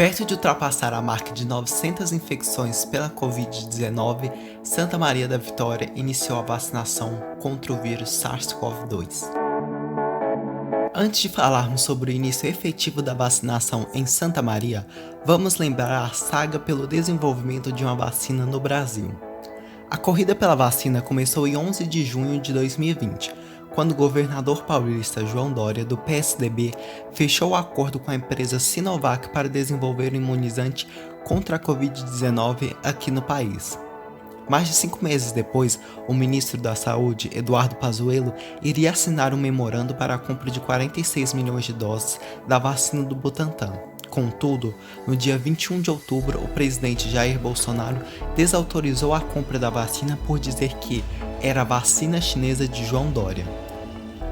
Perto de ultrapassar a marca de 900 infecções pela Covid-19, Santa Maria da Vitória iniciou a vacinação contra o vírus SARS-CoV-2. Antes de falarmos sobre o início efetivo da vacinação em Santa Maria, vamos lembrar a saga pelo desenvolvimento de uma vacina no Brasil. A corrida pela vacina começou em 11 de junho de 2020, quando o governador paulista João Dória, do PSDB, fechou o acordo com a empresa Sinovac para desenvolver o imunizante contra a Covid-19 aqui no país. Mais de 5 meses depois, o ministro da Saúde, Eduardo Pazuello, iria assinar um memorando para a compra de 46 milhões de doses da vacina do Butantan. Contudo, no dia 21 de outubro, o presidente Jair Bolsonaro desautorizou a compra da vacina por dizer que era a vacina chinesa de João Dória.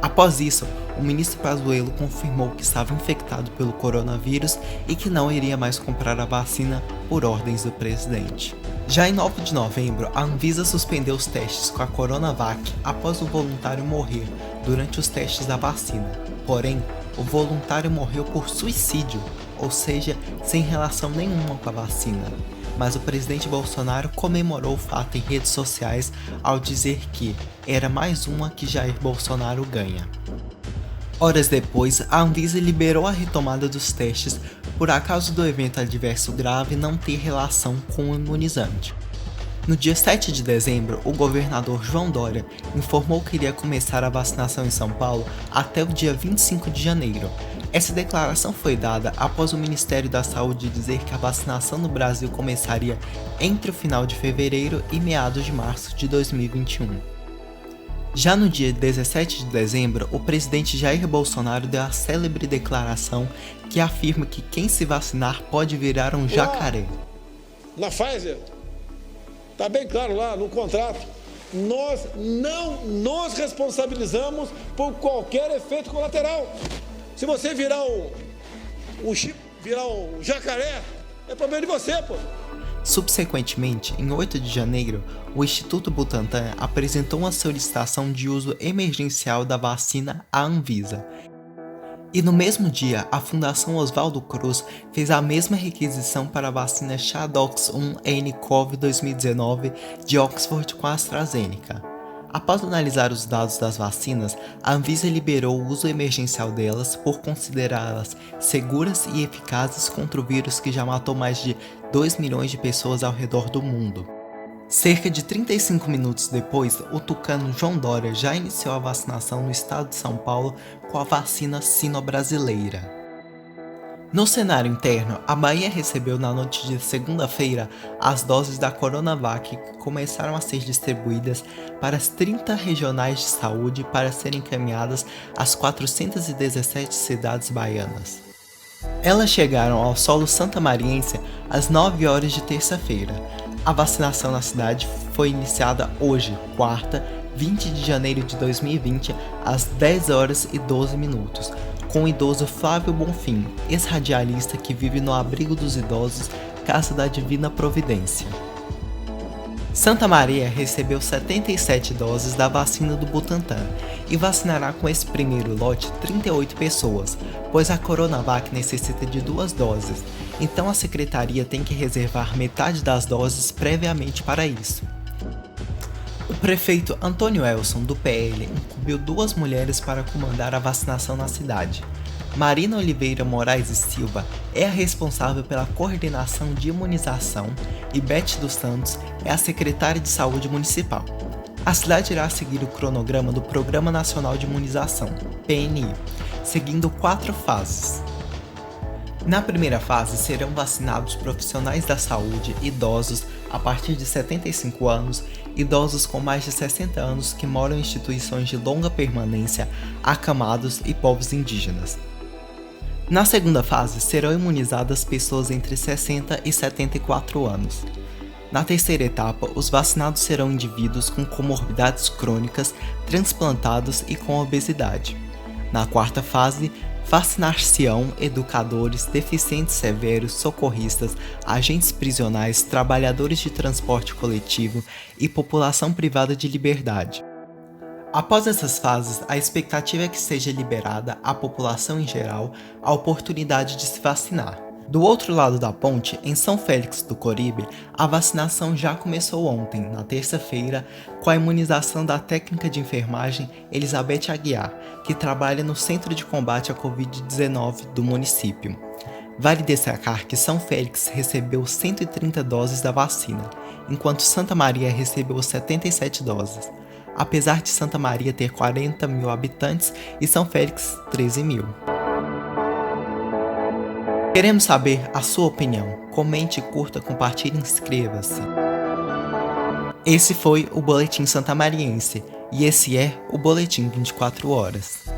Após isso, o ministro Pazuello confirmou que estava infectado pelo coronavírus e que não iria mais comprar a vacina por ordens do presidente. Já em 9 de novembro, a Anvisa suspendeu os testes com a Coronavac após o voluntário morrer durante os testes da vacina. Porém, o voluntário morreu por suicídio, ou seja, sem relação nenhuma com a vacina. Mas o presidente Bolsonaro comemorou o fato em redes sociais ao dizer que era mais uma que Jair Bolsonaro ganha. Horas depois, a Anvisa liberou a retomada dos testes por acaso do evento adverso grave não ter relação com o imunizante. No dia 7 de dezembro, o governador João Dória informou que iria começar a vacinação em São Paulo até o dia 25 de janeiro. Essa declaração foi dada após o Ministério da Saúde dizer que a vacinação no Brasil começaria entre o final de fevereiro e meados de março de 2021. Já no dia 17 de dezembro, o presidente Jair Bolsonaro deu a célebre declaração que afirma que quem se vacinar pode virar um jacaré. Na Pfizer, está bem claro lá no contrato, nós não nos responsabilizamos por qualquer efeito colateral. Se você virar virar um jacaré, é problema de você, pô. Subsequentemente, em 8 de janeiro, o Instituto Butantan apresentou uma solicitação de uso emergencial da vacina à Anvisa. E no mesmo dia, a Fundação Oswaldo Cruz fez a mesma requisição para a vacina ChAdOx 1-nCoV 2019 de Oxford com a AstraZeneca. Após analisar os dados das vacinas, a Anvisa liberou o uso emergencial delas por considerá-las seguras e eficazes contra o vírus que já matou mais de 2 milhões de pessoas ao redor do mundo. Cerca de 35 minutos depois, o tucano João Dória já iniciou a vacinação no estado de São Paulo com a vacina sino-brasileira. No cenário interno, a Bahia recebeu na noite de segunda-feira as doses da Coronavac que começaram a ser distribuídas para as 30 regionais de saúde para serem encaminhadas às 417 cidades baianas. Elas chegaram ao solo santamariense às 9 horas de terça-feira. A vacinação na cidade foi iniciada hoje, quarta, 20 de janeiro de 2020, às 10 horas e 12 minutos, com o idoso Flávio Bonfim, ex-radialista que vive no abrigo dos idosos, Casa da Divina Providência. Santa Maria recebeu 77 doses da vacina do Butantan e vacinará com esse primeiro lote 38 pessoas, pois a Coronavac necessita de 2 doses, então a secretaria tem que reservar metade das doses previamente para isso. O prefeito Antônio Elson, do PL, incumbiu 2 mulheres para comandar a vacinação na cidade. Marina Oliveira Moraes e Silva é a responsável pela coordenação de imunização e Beth dos Santos é a secretária de saúde municipal. A cidade irá seguir o cronograma do Programa Nacional de Imunização, PNI, seguindo 4 fases. Na primeira fase serão vacinados profissionais da saúde, idosos a partir de 75 anos, idosos com mais de 60 anos que moram em instituições de longa permanência, acamados e povos indígenas. Na segunda fase serão imunizadas pessoas entre 60 e 74 anos. Na terceira etapa, os vacinados serão indivíduos com comorbidades crônicas, transplantados e com obesidade. Na quarta fase, vacinar-se-ão educadores, deficientes severos, socorristas, agentes prisionais, trabalhadores de transporte coletivo e população privada de liberdade. Após essas fases, a expectativa é que seja liberada à população em geral a oportunidade de se vacinar. Do outro lado da ponte, em São Félix do Coribe, a vacinação já começou ontem, na terça-feira, com a imunização da técnica de enfermagem Elizabeth Aguiar, que trabalha no Centro de Combate à Covid-19 do município. Vale destacar que São Félix recebeu 130 doses da vacina, enquanto Santa Maria recebeu 77 doses, apesar de Santa Maria ter 40 mil habitantes e São Félix 13 mil. Queremos saber a sua opinião. Comente, curta, compartilhe e inscreva-se. Esse foi o Boletim Santamariense e esse é o Boletim 24 Horas.